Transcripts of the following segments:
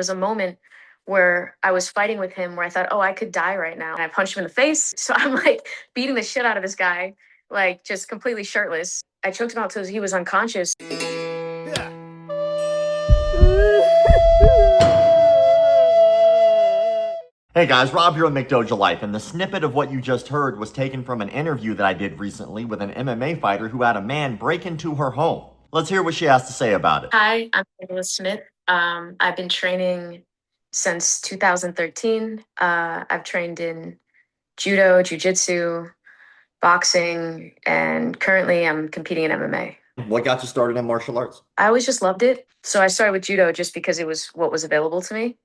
was a moment where I was fighting with him where I thought, oh, I could die right now. And I punched him in the face. So I'm like beating the shit out of this guy, like just completely shirtless. I choked him out till he was unconscious. Hey guys, Rob here with McDojoLife, and the snippet of what you just heard was taken from an interview that I did recently with an MMA fighter who had a man break into her home. Let's hear what she has to say about it. Hi, I'm Nicholas Smith. I've been training since 2013. I've trained in judo, jujitsu, boxing, and currently I'm competing in MMA. What got you started in martial arts? I always just loved it. So I started with judo just because it was what was available to me.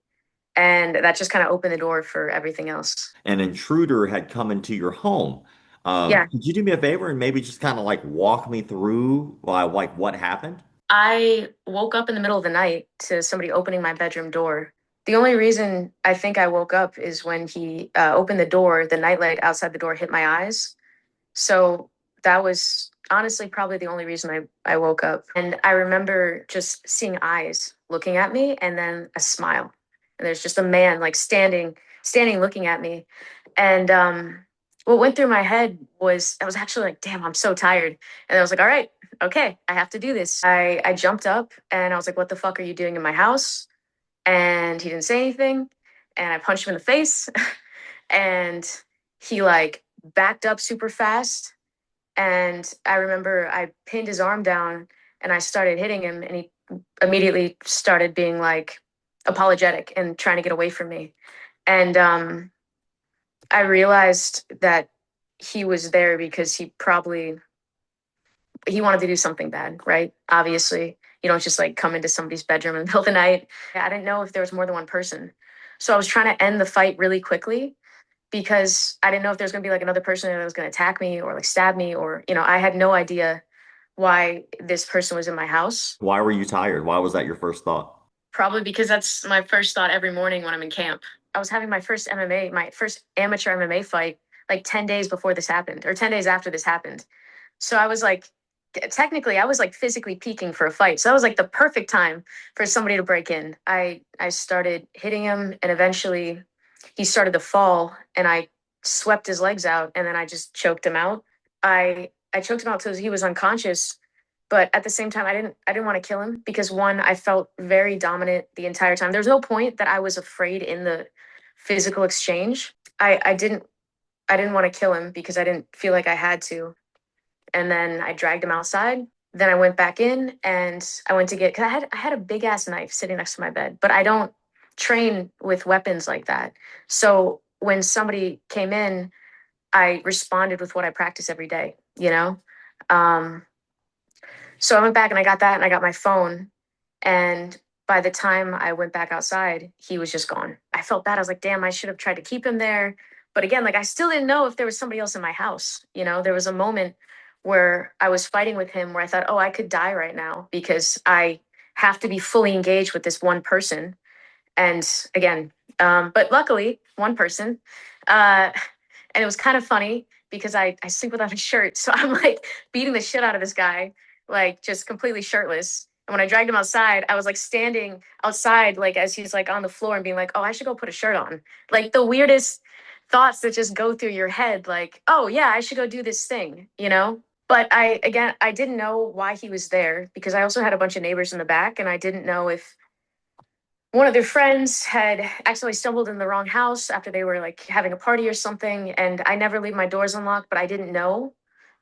And that just kind of opened the door for everything else. An intruder had come into your home. Yeah, Could you do me a favor and maybe just kind of like walk me through like what happened? I woke up in the middle of the night to somebody opening my bedroom door. The only reason I think I woke up is when he opened the door, the nightlight outside the door hit my eyes. So that was honestly probably the only reason I woke up. And I remember just seeing eyes looking at me and then a smile. And there's just a man like standing looking at me. And what went through my head was I was actually like, damn, I'm so tired. And I was like, all right, okay, I have to do this. I jumped up and I was like, what the fuck are you doing in my house? And he didn't say anything. And I punched him in the face. And he like backed up super fast. And I remember I pinned his arm down and I started hitting him. And he immediately started being like apologetic and trying to get away from me. And I realized that he was there because he wanted to do something bad, right? Obviously, you don't just like come into somebody's bedroom in the middle of the night. I didn't know if there was more than one person. So I was trying to end the fight really quickly because I didn't know if there was going to be like another person that was going to attack me or like stab me or, I had no idea why this person was in my house. Why were you tired? Why was that your first thought? Probably because that's my first thought every morning when I'm in camp. I was having my first amateur MMA fight like 10 days before this happened or 10 days after this happened. So I was like, technically, I was like physically peaking for a fight. So that was like the perfect time for somebody to break in. I started hitting him and eventually he started to fall and I swept his legs out and then I just choked him out. I choked him out till he was unconscious. But at the same time, I didn't want to kill him because one, I felt very dominant the entire time. There's no point that I was afraid in the physical exchange. I didn't want to kill him because I didn't feel like I had to. And then I dragged him outside. Then I went back in and I went to get because I had a big ass knife sitting next to my bed, but I don't train with weapons like that. So when somebody came in, I responded with what I practice every day. Um, so I went back and I got that and I got my phone. And by the time I went back outside, he was just gone. I felt bad. I was like, damn, I should have tried to keep him there. But again, like I still didn't know if there was somebody else in my house. There was a moment where I was fighting with him where I thought, oh, I could die right now because I have to be fully engaged with this one person. And again, but luckily, one person. And it was kind of funny because I sleep without a shirt. So I'm like beating the shit out of this guy, like just completely shirtless. And when I dragged him outside, I was like standing outside, like as he's like on the floor and being like, oh, I should go put a shirt on. Like the weirdest thoughts that just go through your head, like, oh, yeah, I should go do this thing. But I didn't know why he was there because I also had a bunch of neighbors in the back and I didn't know if one of their friends had accidentally stumbled in the wrong house after they were like having a party or something. And I never leave my doors unlocked, but I didn't know,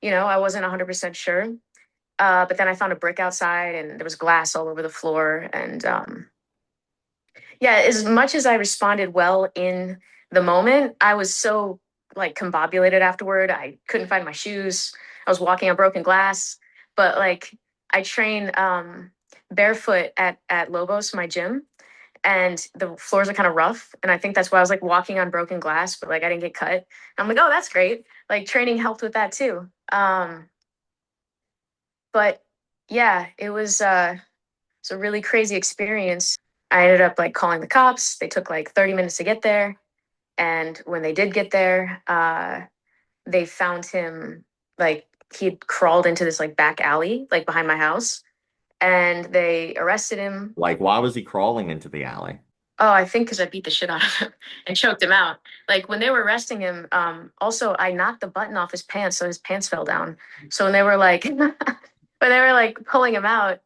I wasn't 100% sure. But then I found a brick outside and there was glass all over the floor. And yeah, as much as I responded well in the moment, I was so like combobulated afterward. I couldn't find my shoes. I was walking on broken glass. But like I train barefoot at Lobos, my gym, and the floors are kind of rough. And I think that's why I was like walking on broken glass, but like I didn't get cut. And I'm like, oh, that's great. Like training helped with that too. But yeah, it's a really crazy experience. I ended up like calling the cops. They took like 30 minutes to get there. And when they did get there, they found him like he'd crawled into this like back alley, like behind my house. And they arrested him. Like, why was he crawling into the alley? Oh, I think because I beat the shit out of him and choked him out. Like when they were arresting him, also I knocked the button off his pants, so his pants fell down. So when they were like, when they were like pulling him out,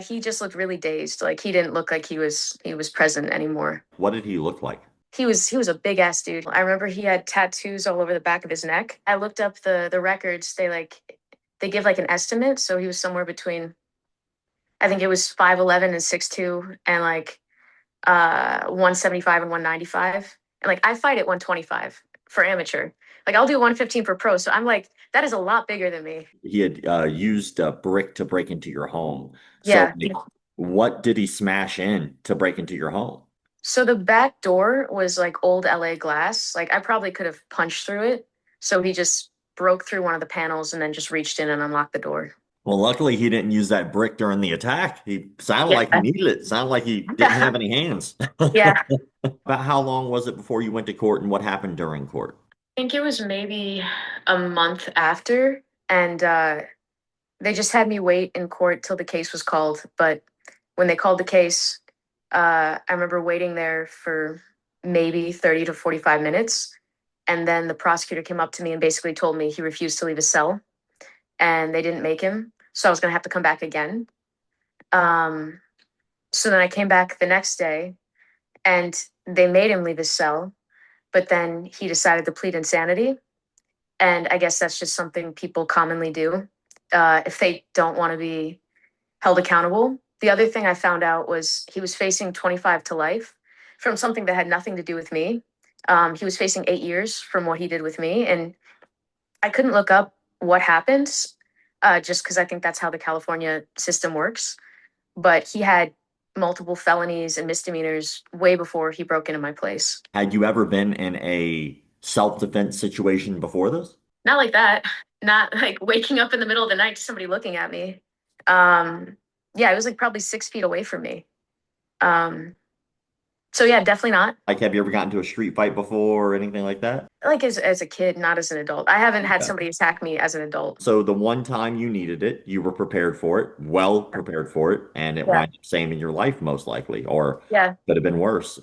he just looked really dazed. Like he didn't look like he was present anymore. What did he look like? He was a big ass dude. I remember he had tattoos all over the back of his neck. I looked up the records. They give like an estimate, so he was somewhere between, I think it was 5'11" and 6'2", and like 175 and 195. And like I fight at 125 for amateur. Like I'll do 115 for pro. So I'm like, that is a lot bigger than me. He had used a brick to break into your home. So, Yeah. like, what did he smash in to break into your home? So the back door was like old LA glass. Like I probably could have punched through it. So he just broke through one of the panels and then just reached in and unlocked the door. Well, luckily he didn't use that brick during the attack. He sounded Yeah. like he needed it. Sounded like he didn't have any hands. Yeah. About how long was it before you went to court and what happened during court? I think it was maybe a month after. And they just had me wait in court till the case was called. But when they called the case, I remember waiting there for maybe 30 to 45 minutes. And then the prosecutor came up to me and basically told me he refused to leave his cell and they didn't make him. So I was going to have to come back again. Um, so then I came back the next day and they made him leave his cell. But then he decided to plead insanity. And I guess that's just something people commonly do if they don't want to be held accountable. The other thing I found out was he was facing 25 to life from something that had nothing to do with me. He was facing 8 years from what he did with me. And I couldn't look up what happened just because I think that's how the California system works. But he had multiple felonies and misdemeanors way before he broke into my place. Had you ever been in a self-defense situation before this? Not like that. Not like waking up in the middle of the night to somebody looking at me. Um, yeah, it was like probably 6 feet away from me. Um, so yeah, definitely not. Like, have you ever gotten into a street fight before or anything like that? Like as a kid, not as an adult. I haven't had Okay. somebody attack me as an adult. So the one time you needed it, you were prepared for it, well prepared for it, and it Yeah. winds up saving your life most likely, or Yeah. could have been worse.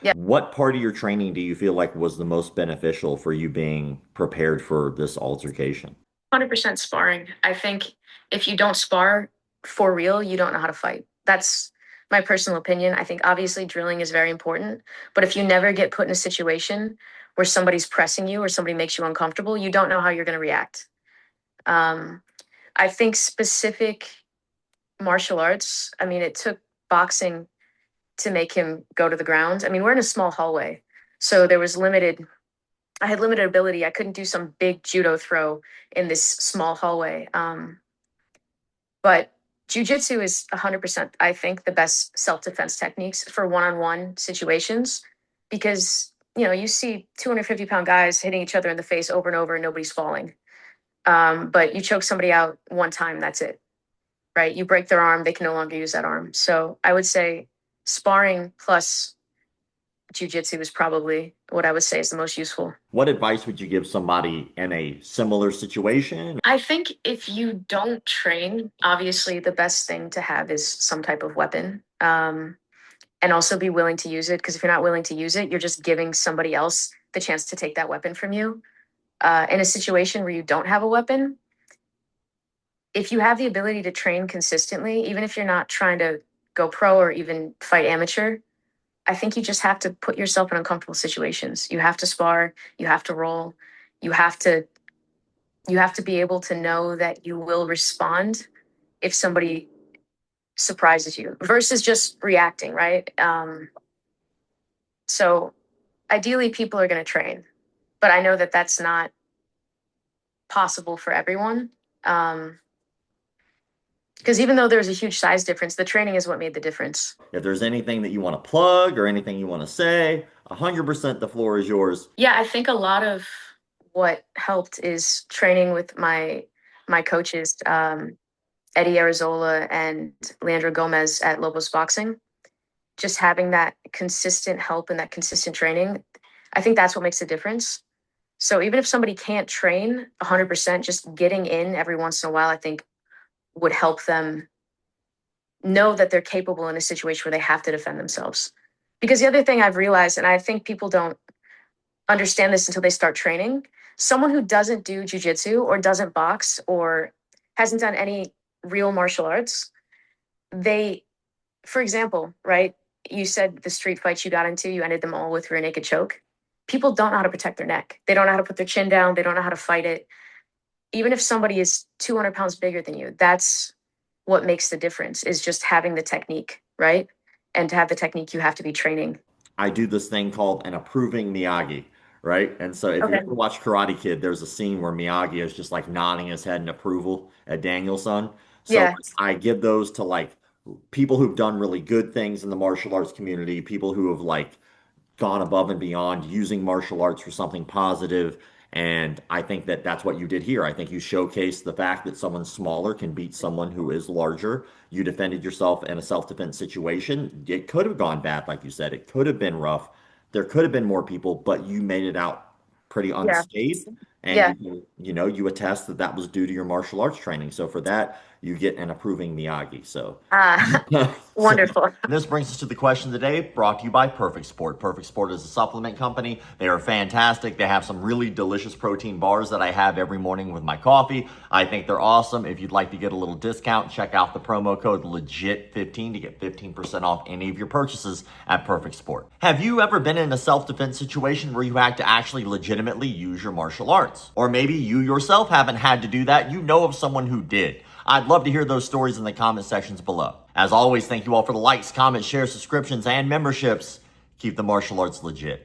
Yeah. What part of your training do you feel like was the most beneficial for you being prepared for this altercation? 100% sparring. I think if you don't spar for real, you don't know how to fight. That's my personal opinion. I think obviously drilling is very important, but if you never get put in a situation where somebody's pressing you or somebody makes you uncomfortable, you don't know how you're going to react. Um, I think specific martial arts, I mean, it took boxing to make him go to the ground. I mean, we're in a small hallway, so I had limited ability. I couldn't do some big judo throw in this small hallway. But jujitsu is 100%, I think, the best self defense techniques for one on one situations because, you see 250-pound guys hitting each other in the face over and over and nobody's falling. But you choke somebody out one time, that's it, right? You break their arm, they can no longer use that arm. So I would say sparring plus jujitsu is probably what I would say is the most useful. What advice would you give somebody in a similar situation? I think if you don't train, obviously the best thing to have is some type of weapon. And also be willing to use it. Because if you're not willing to use it, you're just giving somebody else the chance to take that weapon from you. In a situation where you don't have a weapon, if you have the ability to train consistently, even if you're not trying to go pro or even fight amateur, I think you just have to put yourself in uncomfortable situations. You have to spar, you have to roll, you have to you have to be able to know that you will respond if somebody surprises you versus just reacting, right? So ideally, people are going to train, but I know that that's not possible for everyone. Because even though there's a huge size difference, the training is what made the difference. If there's anything that you want to plug or anything you want to say, 100% the floor is yours. Yeah, I think a lot of what helped is training with my coaches, Eddie Arizola and Leandro Gomez at Lobos Boxing. Just having that consistent help and that consistent training, I think that's what makes a difference. So even if somebody can't train 100%, just getting in every once in a while, I think would help them know that they're capable in a situation where they have to defend themselves. Because the other thing I've realized, and I think people don't understand this until they start training, someone who doesn't do jujitsu or doesn't box or hasn't done any real martial arts, they, for example, right? You said the street fights you got into, you ended them all with rear naked choke. People don't know how to protect their neck. They don't know how to put their chin down. They don't know how to fight it. Even if somebody is 200 pounds bigger than you, that's what makes the difference, is just having the technique, right? And to have the technique, you have to be training. I do this thing called an approving Miyagi, right? And so if you Okay. ever watch Karate Kid, there's a scene where Miyagi is just like nodding his head in approval at Danielson. So Yeah. I give those to like people who've done really good things in the martial arts community, people who have like gone above and beyond using martial arts for something positive. And I think that that's what you did here. I think you showcased the fact that someone smaller can beat someone who is larger. You defended yourself in a self-defense situation. It could have gone bad, like you said. It could have been rough. There could have been more people, but you made it out pretty Yeah. unscathed. And Yeah. you attest that that was due to your martial arts training. So for that, you get an approving Miyagi. So Ah, So, wonderful. this brings us to the question of the day, brought to you by Perfect Sport. Perfect Sport is a supplement company. They are fantastic. They have some really delicious protein bars that I have every morning with my coffee. I think they're awesome. If you'd like to get a little discount, check out the promo code LEGIT15 to get 15% off any of your purchases at Perfect Sport. Have you ever been in a self-defense situation where you had to actually legitimately use your martial arts? Or maybe you yourself haven't had to do that. You know of someone who did. I'd love to hear those stories in the comment sections below. As always, thank you all for the likes, comments, shares, subscriptions, and memberships. Keep the martial arts legit.